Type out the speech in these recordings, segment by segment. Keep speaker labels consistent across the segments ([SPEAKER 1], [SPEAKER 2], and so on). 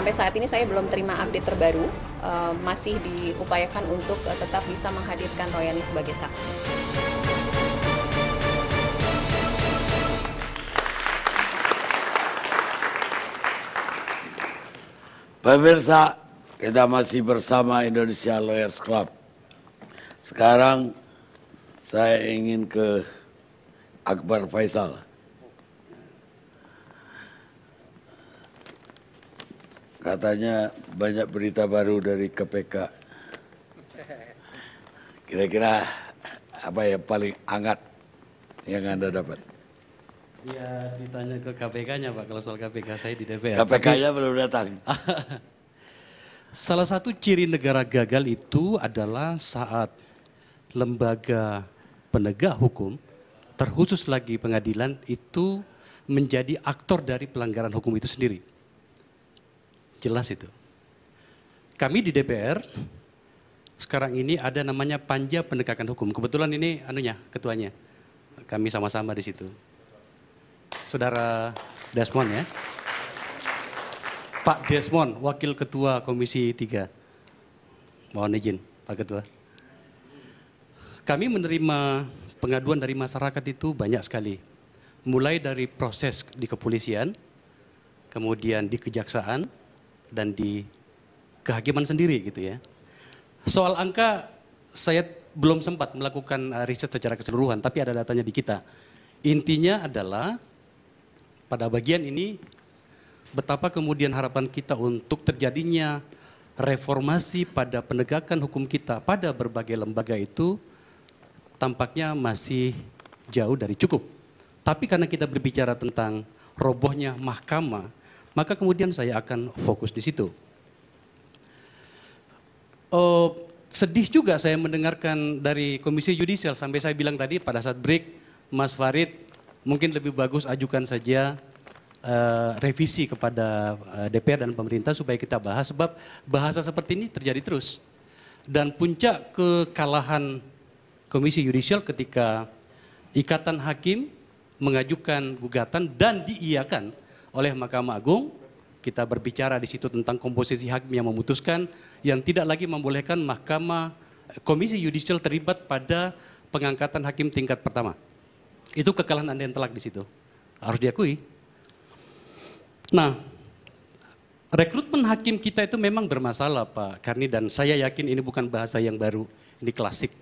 [SPEAKER 1] sampai saat ini saya belum terima update terbaru, masih diupayakan untuk tetap bisa menghadirkan Royani sebagai saksi.
[SPEAKER 2] Pemirsa, kita masih bersama Indonesia Lawyers Club. Sekarang saya ingin ke Akbar Faisal. Katanya banyak berita baru dari KPK. Kira-kira apa yang paling hangat yang Anda dapat?
[SPEAKER 3] Ya ditanya ke KPK-nya Pak, kalau soal KPK saya di DPR.
[SPEAKER 2] KPK-nya belum datang.
[SPEAKER 3] Salah satu ciri negara gagal itu adalah saat lembaga penegak hukum, terkhusus lagi pengadilan, itu menjadi aktor dari pelanggaran hukum itu sendiri. Jelas itu. Kami di DPR, sekarang ini ada namanya Panja Penegakan Hukum. Kebetulan ini ketuanya. Kami sama-sama di situ. Saudara Desmond ya. Pak Desmond, Wakil Ketua Komisi 3. Mohon izin, Pak Ketua. Kami menerima pengaduan dari masyarakat itu banyak sekali. Mulai dari proses di kepolisian, kemudian di kejaksaan, dan di kehakiman sendiri gitu ya. Soal angka, saya belum sempat melakukan riset secara keseluruhan, tapi ada datanya di kita. Intinya adalah, pada bagian ini, betapa kemudian harapan kita untuk terjadinya reformasi pada penegakan hukum kita pada berbagai lembaga itu tampaknya masih jauh dari cukup. Tapi karena kita berbicara tentang robohnya mahkamah, maka kemudian saya akan fokus di situ. Sedih juga saya mendengarkan dari Komisi Yudisial, sampai saya bilang tadi pada saat break, Mas Farid, mungkin lebih bagus ajukan saja revisi kepada DPR dan pemerintah supaya kita bahas, sebab bahasa seperti ini terjadi terus. Dan puncak kekalahan Komisi Yudisial ketika Ikatan Hakim mengajukan gugatan dan diiyakan oleh Mahkamah Agung. Kita berbicara di situ tentang komposisi hakim yang memutuskan, yang tidak lagi membolehkan Komisi Yudisial terlibat pada pengangkatan hakim tingkat pertama. Itu kekalahan Anda yang telak di situ, harus diakui. Nah, rekrutmen hakim kita itu memang bermasalah Pak Karni, dan saya yakin ini bukan bahasa yang baru, ini klasik.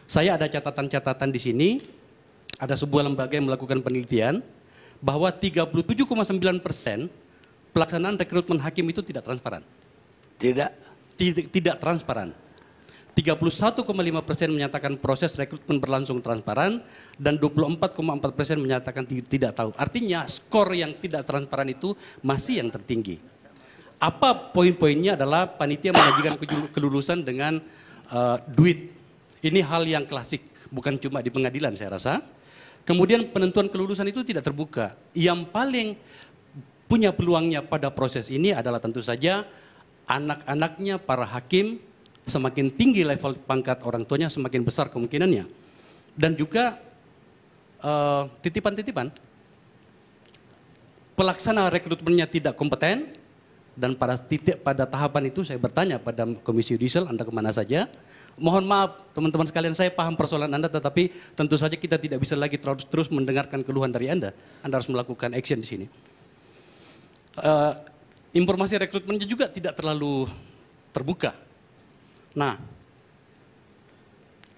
[SPEAKER 3] Saya ada catatan-catatan di sini, ada sebuah lembaga yang melakukan penelitian bahwa 37,9% pelaksanaan rekrutmen hakim itu tidak transparan. Tidak transparan. 31,5% menyatakan proses rekrutmen berlangsung transparan dan 24,4% menyatakan tidak tahu. Artinya skor yang tidak transparan itu masih yang tertinggi. Apa poin-poinnya adalah panitia mengajukan kelulusan dengan duit. Ini hal yang klasik, bukan cuma di pengadilan saya rasa. Kemudian penentuan kelulusan itu tidak terbuka. Yang paling punya peluangnya pada proses ini adalah tentu saja anak-anaknya para hakim. Semakin tinggi level pangkat orang tuanya, semakin besar kemungkinannya. Dan juga titipan-titipan. Pelaksana rekrutmennya tidak kompeten, dan pada tahapan itu saya bertanya pada Komisi Yudisial, Anda kemana saja? Mohon maaf teman-teman sekalian, saya paham persoalan Anda, tetapi tentu saja kita tidak bisa lagi terus mendengarkan keluhan dari Anda. Anda harus melakukan action di sini. Informasi rekrutmennya juga tidak terlalu terbuka. Nah,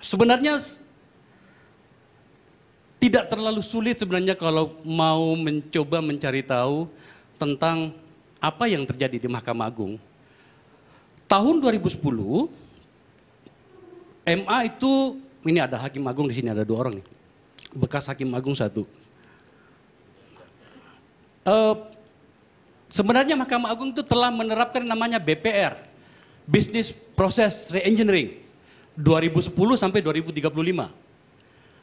[SPEAKER 3] sebenarnya tidak terlalu sulit sebenarnya kalau mau mencoba mencari tahu tentang apa yang terjadi di Mahkamah Agung. Tahun 2010, MA itu, ini ada Hakim Agung di sini, ada 2 orang nih. Bekas Hakim Agung 1. Sebenarnya Mahkamah Agung itu telah menerapkan namanya BPR. Business Process Reengineering 2010 sampai 2035.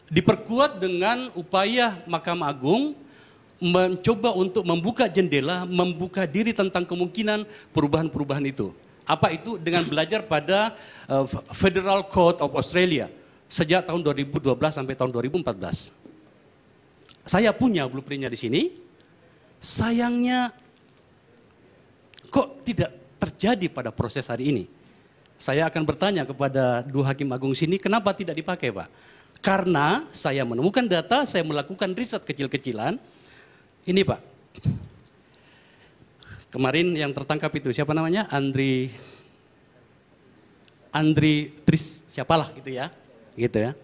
[SPEAKER 3] Diperkuat dengan upaya Mahkamah Agung mencoba untuk membuka jendela, membuka diri tentang kemungkinan perubahan-perubahan itu. Apa itu? Dengan belajar pada Federal Court of Australia sejak tahun 2012 sampai tahun 2014. Saya punya blueprintnya di sini. Sayangnya Kok tidak terjadi pada proses hari ini? Saya akan bertanya kepada dua hakim agung sini, kenapa tidak dipakai, Pak? Karena saya menemukan data, saya melakukan riset kecil-kecilan. Ini, Pak. Kemarin yang tertangkap itu siapa namanya? Andri Tris siapalah gitu ya. Gitu ya.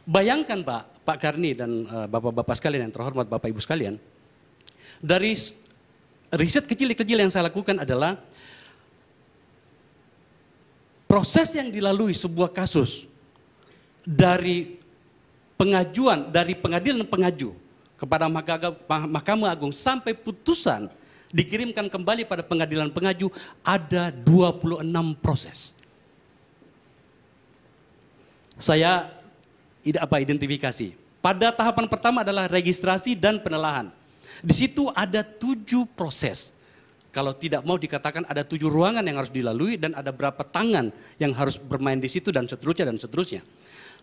[SPEAKER 3] Bayangkan, Pak Karni dan Bapak-bapak sekalian yang terhormat, Bapak Ibu sekalian. Dari riset kecil-kecil yang saya lakukan adalah proses yang dilalui sebuah kasus dari pengajuan, dari pengadilan pengaju kepada Mahkamah Agung sampai putusan dikirimkan kembali pada pengadilan pengaju ada 26 proses. Saya identifikasi. Pada tahapan pertama adalah registrasi dan penelahan. Di situ ada 7 proses. Kalau tidak mau dikatakan ada 7 ruangan yang harus dilalui dan ada berapa tangan yang harus bermain di situ dan seterusnya dan seterusnya.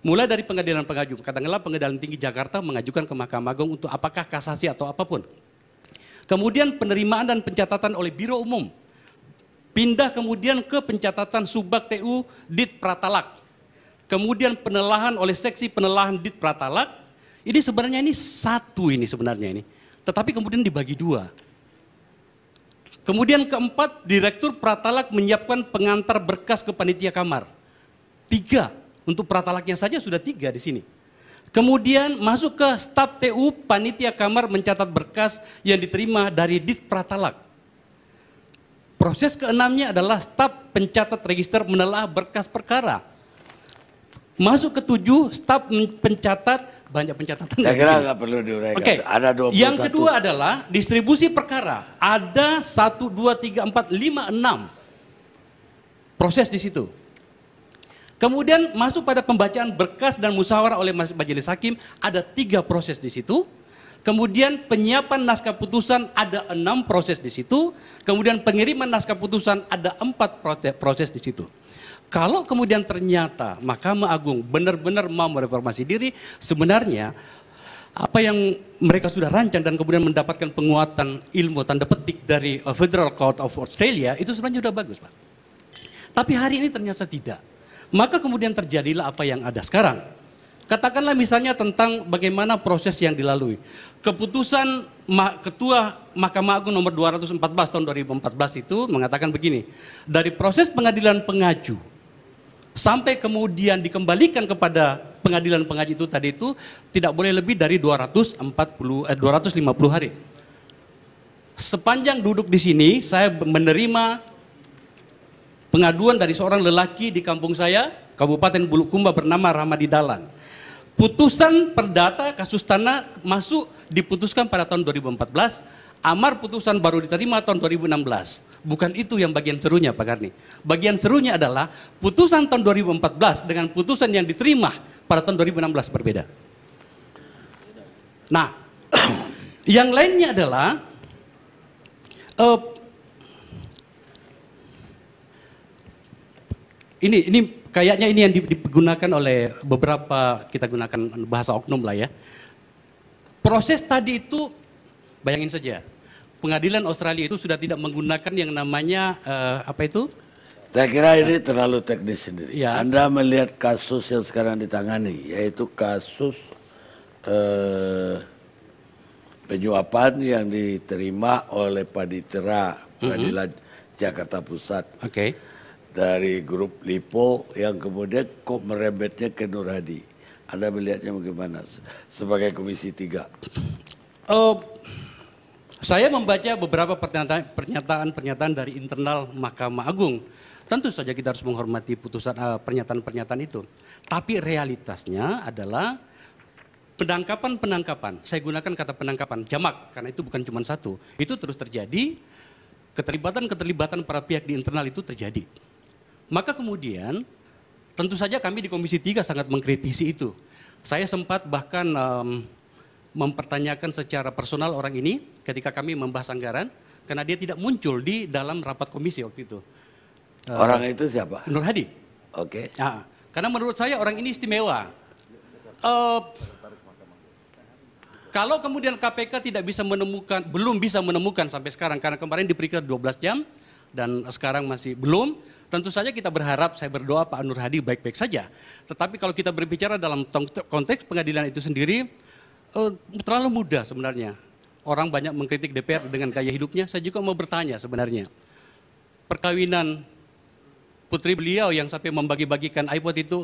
[SPEAKER 3] Mulai dari pengadilan pengaju, katakanlah Pengadilan Tinggi Jakarta mengajukan ke Mahkamah Agung untuk apakah kasasi atau apapun. Kemudian penerimaan dan pencatatan oleh Biro Umum. Pindah kemudian ke pencatatan Subak TU Dit Pratalak. Kemudian penelahan oleh seksi penelahan Dit Pratalak. Ini sebenarnya ini satu ini sebenarnya ini. Tetapi kemudian dibagi 2. Kemudian keempat, Direktur Pratalak menyiapkan pengantar berkas ke panitia kamar. 3, untuk Pratalaknya saja sudah 3 di sini. Kemudian masuk ke staf TU, panitia kamar mencatat berkas yang diterima dari Dit Pratalak. Proses keenamnya adalah staf pencatat register menelaah berkas perkara. Masuk ke 7, staf pencatat, banyak pencatatan.
[SPEAKER 2] Saya kira nggak perlu diuraikan.
[SPEAKER 3] Oke.
[SPEAKER 2] Ada 21.
[SPEAKER 3] Yang kedua adalah distribusi perkara. Ada 1, 2, 3, 4, 5, 6 proses di situ. Kemudian masuk pada pembacaan berkas dan musyawarah oleh majelis hakim, ada 3 proses di situ. Kemudian penyiapan naskah putusan ada 6 proses di situ. Kemudian pengiriman naskah putusan ada 4 proses di situ. Kalau kemudian ternyata Mahkamah Agung benar-benar mau mereformasi diri, sebenarnya apa yang mereka sudah rancang dan kemudian mendapatkan penguatan ilmu tanda petik dari Federal Court of Australia, itu sebenarnya sudah bagus, Pak. Tapi hari ini ternyata tidak. Maka kemudian terjadilah apa yang ada sekarang. Katakanlah misalnya tentang bagaimana proses yang dilalui. Keputusan Ketua Mahkamah Agung nomor 214 tahun 2014 itu mengatakan begini, dari proses pengadilan pengaju sampai kemudian dikembalikan kepada pengadilan pengaju itu tadi itu tidak boleh lebih dari 250 hari. Sepanjang duduk di sini saya menerima pengaduan dari seorang lelaki di kampung saya, Kabupaten Bulukumba bernama Ramadi Dalan. Putusan perdata kasus tanah masuk diputuskan pada tahun 2014. Amar putusan baru diterima tahun 2016. Bukan itu yang bagian serunya, Pak Karni. Bagian serunya adalah putusan tahun 2014 dengan putusan yang diterima pada tahun 2016 berbeda. Nah, yang lainnya adalah ini kayaknya ini yang digunakan oleh beberapa, kita gunakan bahasa oknum lah ya. Proses tadi itu, bayangin saja, pengadilan Australia itu sudah tidak menggunakan yang namanya apa itu?
[SPEAKER 2] Saya kira ini terlalu teknis sendiri.
[SPEAKER 3] Ya.
[SPEAKER 2] Anda melihat kasus yang sekarang ditangani, yaitu kasus penyuapan yang diterima oleh Panitera Pengadilan Jakarta Pusat.
[SPEAKER 3] Oke.
[SPEAKER 2] Dari grup Lipo yang kemudian kok merembetnya ke Nur Hadi. Anda melihatnya bagaimana sebagai Komisi 3?
[SPEAKER 3] Saya membaca beberapa pernyataan dari internal Mahkamah Agung. Tentu saja kita harus menghormati putusan pernyataan-pernyataan itu. Tapi realitasnya adalah penangkapan. Saya gunakan kata penangkapan, jamak, karena itu bukan cuma satu. Itu terus terjadi, keterlibatan para pihak di internal itu terjadi. Maka kemudian tentu saja kami di Komisi 3 sangat mengkritisi itu. Saya sempat bahkan mempertanyakan secara personal orang ini ketika kami membahas anggaran, karena dia tidak muncul di dalam rapat komisi waktu itu.
[SPEAKER 2] Orang itu siapa?
[SPEAKER 3] Nur Hadi.
[SPEAKER 2] Oke.
[SPEAKER 3] Nah, karena menurut saya orang ini istimewa. Kalau kemudian KPK tidak bisa menemukan, belum bisa menemukan sampai sekarang, karena kemarin diperiksa 12 jam, dan sekarang masih belum, tentu saja kita berharap, saya berdoa Pak Nur Hadi baik-baik saja. Tetapi kalau kita berbicara dalam konteks pengadilan itu sendiri, terlalu mudah sebenarnya. Orang banyak mengkritik DPR dengan gaya hidupnya, saya juga mau bertanya sebenarnya. Perkawinan putri beliau yang sampai membagi-bagikan iPod itu,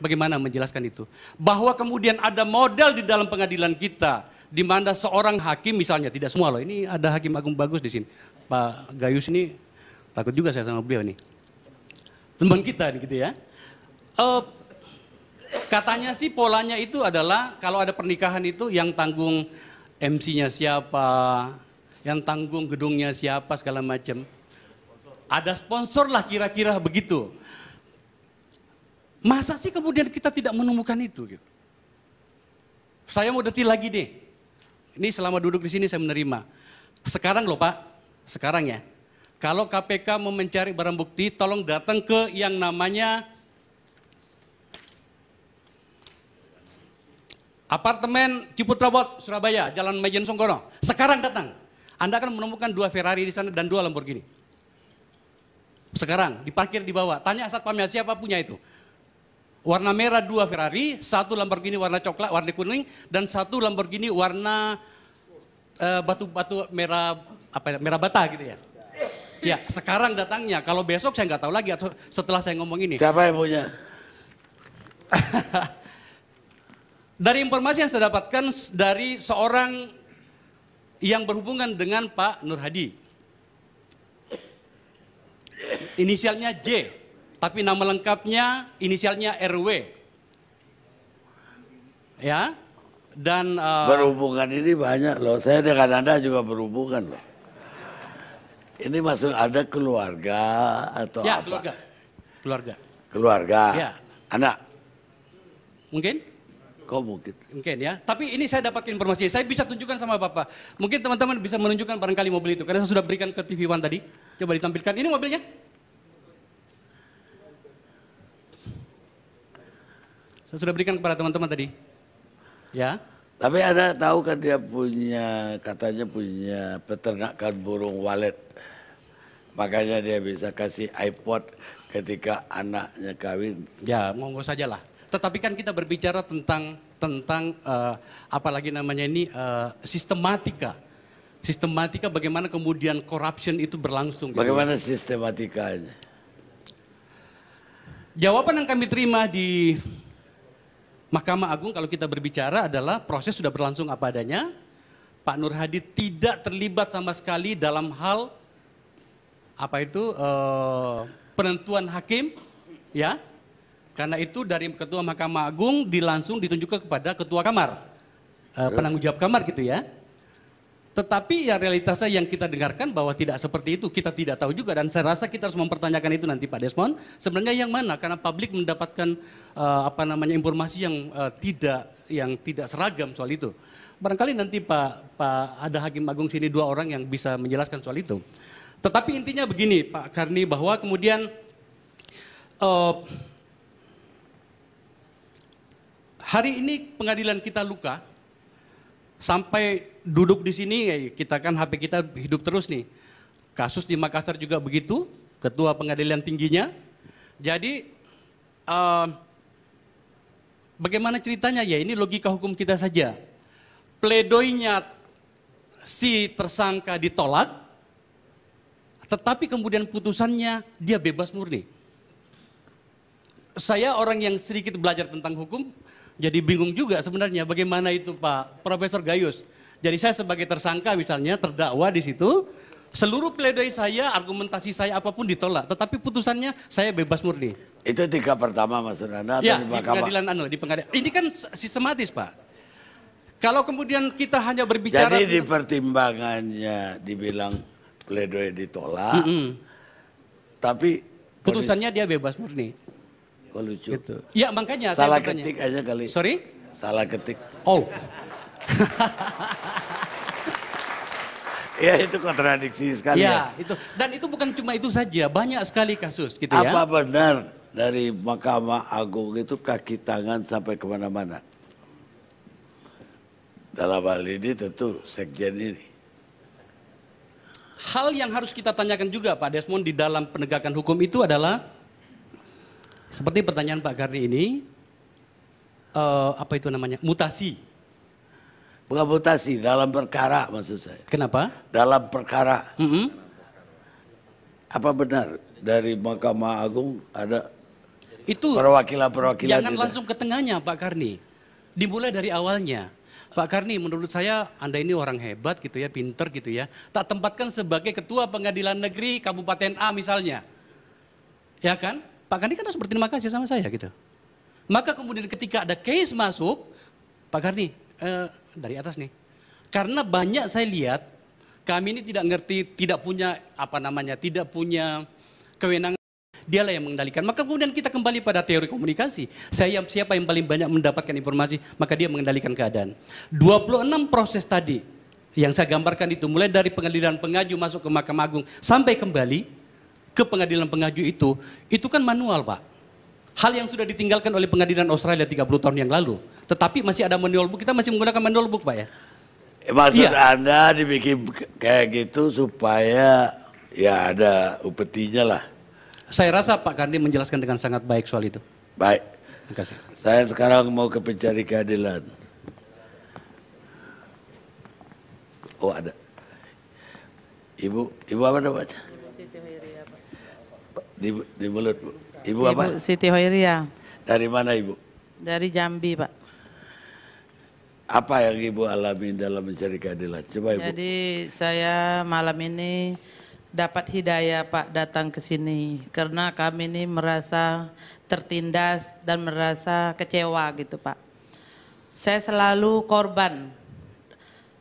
[SPEAKER 3] bagaimana menjelaskan itu? Bahwa kemudian ada model di dalam pengadilan kita, di mana seorang hakim misalnya, tidak semua loh, ini ada hakim agung bagus di sini. Pak Gayus ini, takut juga saya sama beliau nih. Teman kita nih gitu ya. Katanya sih polanya itu adalah, kalau ada pernikahan itu yang tanggung MC-nya siapa, yang tanggung gedungnya siapa, segala macam. Ada sponsor lah kira-kira begitu. Masa sih kemudian kita tidak menemukan itu? Gitu. Saya mau detil lagi deh. Ini selama duduk di sini saya menerima. Sekarang loh Pak, sekarang ya. Kalau KPK mau mencari barang bukti, tolong datang ke yang namanya apartemen Ciputra World, Surabaya, Jalan Majen Songkono. Sekarang datang. Anda akan menemukan 2 Ferrari di sana dan 2 Lamborghini. Sekarang diparkir di bawah. Tanya satpamnya siapa punya itu. Warna merah 2 Ferrari, 1 Lamborghini warna coklat, warna kuning, dan 1 Lamborghini warna batu-batu merah apa merah bata gitu ya. Ya, sekarang datangnya. Kalau besok saya nggak tahu lagi atau setelah saya ngomong ini.
[SPEAKER 2] Siapa yang punya?
[SPEAKER 3] Dari informasi yang saya dapatkan dari seorang yang berhubungan dengan Pak Nur Hadi. Inisialnya J. Tapi nama lengkapnya inisialnya RW. Ya. Dan
[SPEAKER 2] berhubungan ini banyak loh. Saya dengan Anda juga berhubungan loh. Ini maksud ada keluarga atau
[SPEAKER 3] ya,
[SPEAKER 2] apa?
[SPEAKER 3] Keluarga.
[SPEAKER 2] Keluarga.
[SPEAKER 3] Ya.
[SPEAKER 2] Anak.
[SPEAKER 3] Mungkin?
[SPEAKER 2] Kok mungkin?
[SPEAKER 3] Mungkin ya. Tapi ini saya dapatkan informasi. Saya bisa tunjukkan sama Bapak. Mungkin teman-teman bisa menunjukkan barangkali mobil itu. Karena saya sudah berikan ke TV One tadi. Coba ditampilkan. Ini mobilnya. Saya sudah berikan kepada teman-teman tadi. Ya.
[SPEAKER 2] Tapi Anda tahu kan dia punya, katanya punya peternakan burung walet. Makanya dia bisa kasih iPod ketika anaknya kawin.
[SPEAKER 3] Ya, monggo saja lah. Tetapi kan kita berbicara tentang apalagi namanya ini sistematika. Sistematika bagaimana kemudian corruption itu berlangsung.
[SPEAKER 2] Bagaimana sistematikanya?
[SPEAKER 3] Jawaban yang kami terima di Mahkamah Agung kalau kita berbicara adalah proses sudah berlangsung apa adanya. Pak Nur Hadi tidak terlibat sama sekali dalam hal apa itu penentuan hakim, ya. Karena itu dari Ketua Mahkamah Agung langsung ditunjukkan kepada Ketua Kamar, penanggung jawab Kamar gitu ya. Tetapi ya realitasnya yang kita dengarkan bahwa tidak seperti itu, kita tidak tahu juga dan saya rasa kita harus mempertanyakan itu nanti Pak Desmond. Sebenarnya yang mana? Karena publik mendapatkan informasi yang tidak seragam soal itu. Barangkali nanti Pak ada Hakim Agung sini 2 orang yang bisa menjelaskan soal itu. Tetapi intinya begini Pak Karni, bahwa kemudian hari ini pengadilan kita luka. Sampai duduk di sini, kita kan HP kita hidup terus nih. Kasus di Makassar juga begitu, ketua pengadilan tingginya. Jadi bagaimana ceritanya ya, ini logika hukum kita saja. Pledoinya si tersangka ditolak, tetapi kemudian putusannya dia bebas murni. Saya orang yang sedikit belajar tentang hukum, jadi bingung juga sebenarnya bagaimana itu Pak Profesor Gayus. Jadi saya sebagai tersangka misalnya terdakwa di situ, seluruh pledoi saya, argumentasi saya apapun ditolak, tetapi putusannya saya bebas murni.
[SPEAKER 2] Itu tingkat pertama maksud Anda?
[SPEAKER 3] Ya, di pengadilan di pengadilan. Ini kan sistematis Pak. Kalau kemudian kita hanya berbicara.
[SPEAKER 2] Jadi di pertimbangannya dibilang pledoi ditolak, tapi
[SPEAKER 3] putusannya dia bebas murni.
[SPEAKER 2] Kok lucu?
[SPEAKER 3] Gitu. Ya makanya
[SPEAKER 2] salah
[SPEAKER 3] saya bertanya.
[SPEAKER 2] ketik aja kali.
[SPEAKER 3] Sorry?
[SPEAKER 2] Salah ketik.
[SPEAKER 3] Oh.
[SPEAKER 2] Ya itu kontradiksi sekali.
[SPEAKER 3] Ya, itu. Dan itu bukan cuma itu saja, banyak sekali kasus gitu ya.
[SPEAKER 2] Apa benar dari Mahkamah Agung itu kaki tangan sampai kemana-mana? Dalam hal ini tentu sekjen ini.
[SPEAKER 3] Hal yang harus kita tanyakan juga Pak Desmond di dalam penegakan hukum itu adalah seperti pertanyaan Pak Karni ini, apa itu namanya, mutasi.
[SPEAKER 2] Bukan mutasi, dalam perkara maksud saya.
[SPEAKER 3] Kenapa?
[SPEAKER 2] Dalam perkara.
[SPEAKER 3] Mm-mm.
[SPEAKER 2] Apa benar dari Mahkamah Agung ada
[SPEAKER 3] Itu
[SPEAKER 2] perwakilan-perwakilan?
[SPEAKER 3] jangan langsung ke tengahnya Pak Karni, dimulai dari awalnya. Pak Karni, menurut saya Anda ini orang hebat gitu ya, pinter gitu ya. Tak tempatkan sebagai ketua pengadilan negeri Kabupaten A misalnya. Ya kan? Pak Karni kan harus berterima kasih sama saya gitu. Maka kemudian ketika ada case masuk, Pak Karni, dari atas nih. Karena banyak saya lihat, kami ini tidak ngerti, tidak punya apa namanya, tidak punya kewenangan. Dialah yang mengendalikan. Maka kemudian kita kembali pada teori komunikasi. Siapa yang paling banyak mendapatkan informasi, maka dia mengendalikan keadaan. 26 proses tadi yang saya gambarkan itu, mulai dari pengadilan pengaju masuk ke Mahkamah Agung sampai kembali ke pengadilan pengaju itu kan manual Pak. Hal yang sudah ditinggalkan oleh pengadilan Australia 30 tahun yang lalu. Tetapi masih ada manual book, kita masih menggunakan manual book Pak ya.
[SPEAKER 2] Maksud
[SPEAKER 3] Iya.
[SPEAKER 2] Anda dibikin kayak gitu supaya ya ada upetinya lah.
[SPEAKER 3] Saya rasa Pak Karni menjelaskan dengan sangat baik soal itu.
[SPEAKER 2] Baik,
[SPEAKER 3] Terima kasih.
[SPEAKER 2] saya sekarang mau ke pencari keadilan. Oh ada. Ibu apa namanya? Di mulut Bu. Ibu apa?
[SPEAKER 4] Ibu Siti Hoiria
[SPEAKER 2] Dari mana Ibu?
[SPEAKER 4] dari Jambi, Pak.
[SPEAKER 2] Apa yang Ibu alami dalam mencari keadilan? Coba Ibu.
[SPEAKER 4] Jadi saya malam ini dapat hidayah Pak datang ke sini karena kami ini merasa tertindas dan merasa kecewa gitu Pak. Saya selalu korban.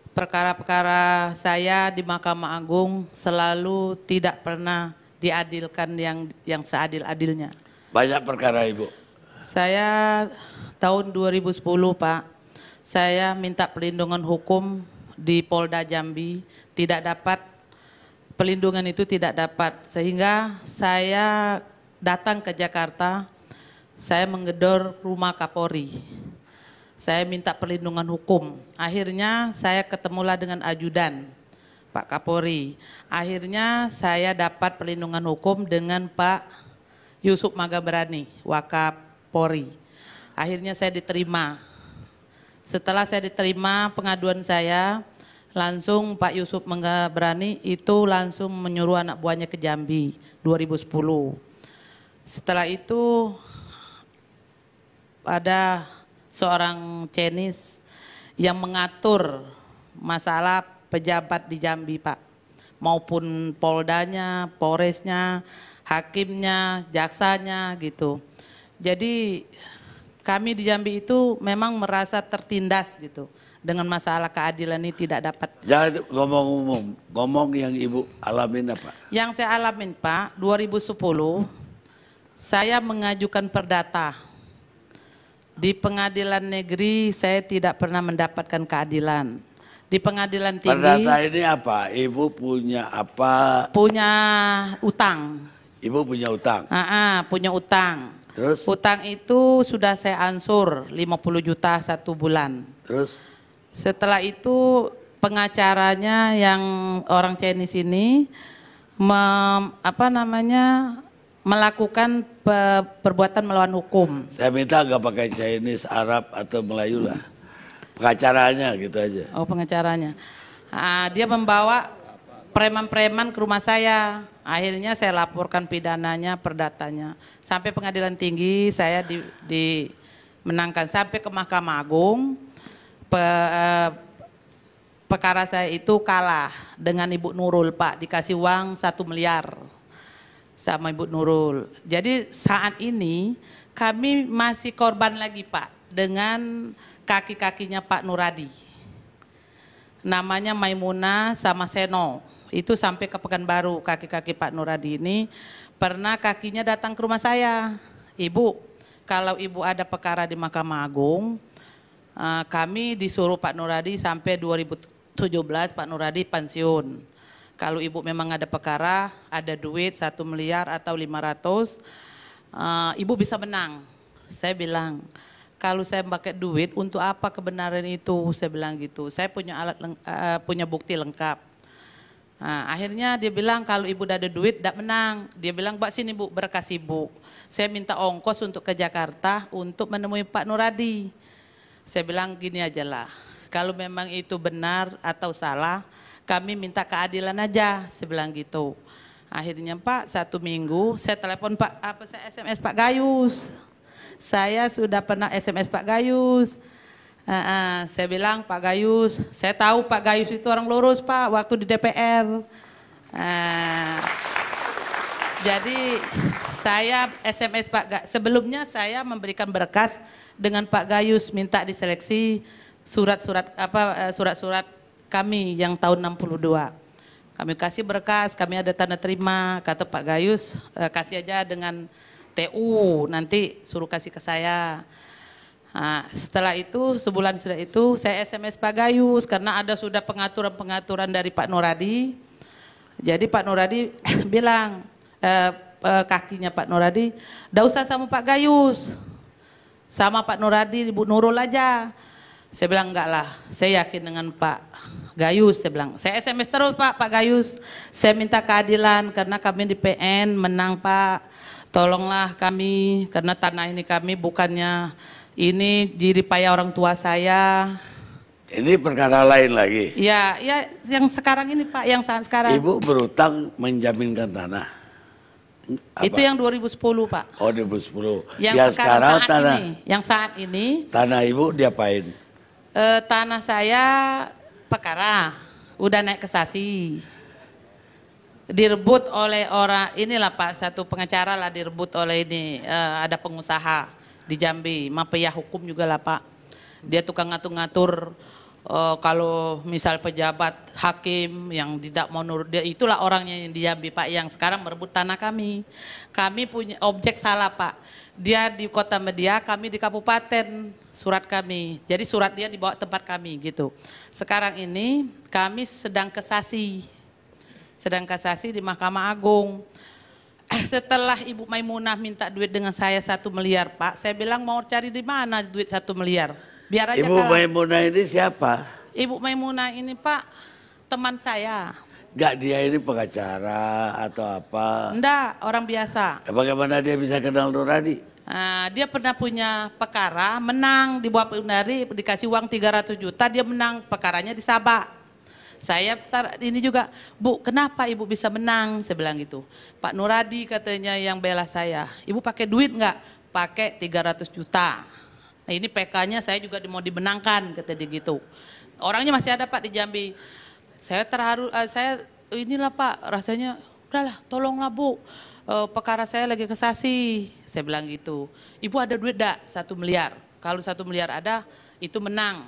[SPEAKER 4] Perkara-perkara saya di Mahkamah Agung selalu tidak pernah diadilkan yang seadil-adilnya.
[SPEAKER 2] Banyak perkara Ibu.
[SPEAKER 4] Saya tahun 2010 Pak, saya minta perlindungan hukum di Polda Jambi, tidak dapat, pelindungan itu tidak dapat. Sehingga saya datang ke Jakarta, saya menggedor rumah Kapolri. Saya minta perlindungan hukum. Akhirnya saya ketemulah dengan ajudan Pak Kapolri. Akhirnya saya dapat perlindungan hukum dengan Pak Yusuf Magabrani, Wakapolri. Akhirnya saya diterima. Setelah saya diterima pengaduan saya, langsung Pak Yusuf Magabrani itu langsung menyuruh anak buahnya ke Jambi 2010. Setelah itu ada seorang Chinese yang mengatur masalah pejabat di Jambi Pak, maupun poldanya, polresnya, hakimnya, jaksanya gitu. Jadi kami di Jambi itu memang merasa tertindas gitu dengan masalah keadilan ini tidak dapat.
[SPEAKER 2] Jangan ngomong umum, ngomong yang Ibu alamin apa?
[SPEAKER 4] Yang saya alamin Pak, 2010 saya mengajukan perdata. Di pengadilan negeri saya tidak pernah mendapatkan keadilan. Di pengadilan tinggi
[SPEAKER 2] Perdata ini apa? Ibu punya apa?
[SPEAKER 4] punya utang.
[SPEAKER 2] Ibu punya utang.
[SPEAKER 4] Punya utang.
[SPEAKER 2] Terus?
[SPEAKER 4] Utang itu sudah saya ansur 50 juta 1 bulan.
[SPEAKER 2] Terus?
[SPEAKER 4] Setelah itu pengacaranya yang orang Chinese ini melakukan perbuatan melawan hukum.
[SPEAKER 2] Saya minta nggak pakai Chinese, Arab atau Melayu lah. Pengacaranya gitu aja.
[SPEAKER 4] Oh, pengacaranya. Dia membawa preman-preman ke rumah saya. Akhirnya saya laporkan pidananya, perdatanya. Sampai pengadilan tinggi saya dimenangkan. Sampai ke Mahkamah Agung, perkara saya itu kalah dengan Ibu Nurul Pak. Dikasih uang 1 miliar sama Ibu Nurul. Jadi saat ini kami masih korban lagi Pak dengan kaki-kakinya Pak Nuradi. Namanya Maimunah sama Seno. Itu sampai ke Pekanbaru, kaki-kaki Pak Nuradi ini pernah kakinya datang ke rumah saya. Ibu, kalau Ibu ada perkara di Mahkamah Agung, kami disuruh Pak Nuradi sampai 2017 Pak Nuradi pensiun. Kalau Ibu memang ada perkara, ada duit 1 miliar atau 500, Ibu bisa menang. Saya bilang, kalau saya pakai duit untuk apa kebenaran itu, saya bilang gitu. Saya punya punya bukti lengkap. Nah, akhirnya dia bilang kalau ibu udah ada duit, tidak menang. Dia bilang, Mbak sini bu, berkas ibu. Saya minta ongkos untuk ke Jakarta untuk menemui Pak Nuradi. Saya bilang gini aja lah, kalau memang itu benar atau salah, kami minta keadilan aja, saya bilang gitu. Akhirnya Pak, 1 minggu saya telepon Pak, saya SMS Pak Gayus. Saya sudah pernah SMS Pak Gayus. Saya bilang Pak Gayus, saya tahu Pak Gayus itu orang lurus Pak, waktu di DPR. Jadi saya SMS Pak Gayus, sebelumnya saya memberikan berkas dengan Pak Gayus minta diseleksi surat-surat kami yang tahun 62. Kami kasih berkas, kami ada tanda terima, kata Pak Gayus, kasih aja dengan TU, nanti suruh kasih ke saya. Nah, setelah itu, sebulan sudah itu, saya SMS Pak Gayus, karena ada sudah pengaturan-pengaturan dari Pak Nuradi. Jadi Pak Nuradi bilang, kakinya Pak Nuradi, "Nggak usah sama Pak Gayus, sama Pak Nuradi, Ibu Nurul aja." Saya bilang, "Enggak lah, saya yakin dengan Pak Gayus." Saya bilang, saya SMS terus Pak Gayus, saya minta keadilan karena kami di PN menang Pak, tolonglah kami, karena tanah ini kami bukannya ini jerih payah orang tua saya.
[SPEAKER 2] Ini perkara lain lagi.
[SPEAKER 4] Ya, yang sekarang ini Pak, yang saat sekarang.
[SPEAKER 2] Ibu berutang menjaminkan tanah. Apa?
[SPEAKER 4] Itu yang 2010 Pak.
[SPEAKER 2] Oh 2010.
[SPEAKER 4] Yang sekarang saat
[SPEAKER 2] tanah.
[SPEAKER 4] ini, yang saat ini.
[SPEAKER 2] Tanah ibu diapain?
[SPEAKER 4] Tanah saya perkara, udah naik kasasi. Direbut oleh orang, inilah Pak, satu pengacara lah direbut oleh ini, ada pengusaha di Jambi, mafia hukum juga lah Pak. Dia tukang ngatur-ngatur kalau misal pejabat hakim yang tidak mau nurut, dia itulah orangnya yang di Jambi Pak, yang sekarang merebut tanah kami. Kami punya objek salah Pak, dia di kota media, kami di kabupaten, surat kami. Jadi surat dia dibawa tempat kami gitu. Sekarang ini kami sedang kasasi di Mahkamah Agung. Setelah Ibu Maimunah minta duit dengan saya 1 miliar Pak, saya bilang mau cari di mana duit 1 miliar. Biar aja
[SPEAKER 2] Ibu Maimunah ini siapa?
[SPEAKER 4] Ibu Maimunah ini Pak, teman saya.
[SPEAKER 2] Enggak, dia ini pengacara atau apa?
[SPEAKER 4] Enggak, orang biasa.
[SPEAKER 2] Bagaimana dia bisa kenal Nuradi?
[SPEAKER 4] Dia pernah punya perkara, menang di bawah Nuradi, dikasih uang 300 juta, dia menang perkaranya di Sabah. Saya ini juga, "Bu, kenapa Ibu bisa menang?" Saya bilang gitu. "Pak Nuradi katanya yang bela saya." "Ibu pakai duit enggak?" "Pakai 300 juta. Nah, ini PK-nya saya juga mau dimenangkan," kata dia gitu. Orangnya masih ada Pak di Jambi. Saya terharu, saya inilah Pak, rasanya udahlah tolonglah Bu, perkara saya lagi kasasi. Saya bilang gitu. "Ibu ada duit enggak? 1 miliar. Kalau 1 miliar ada, itu menang."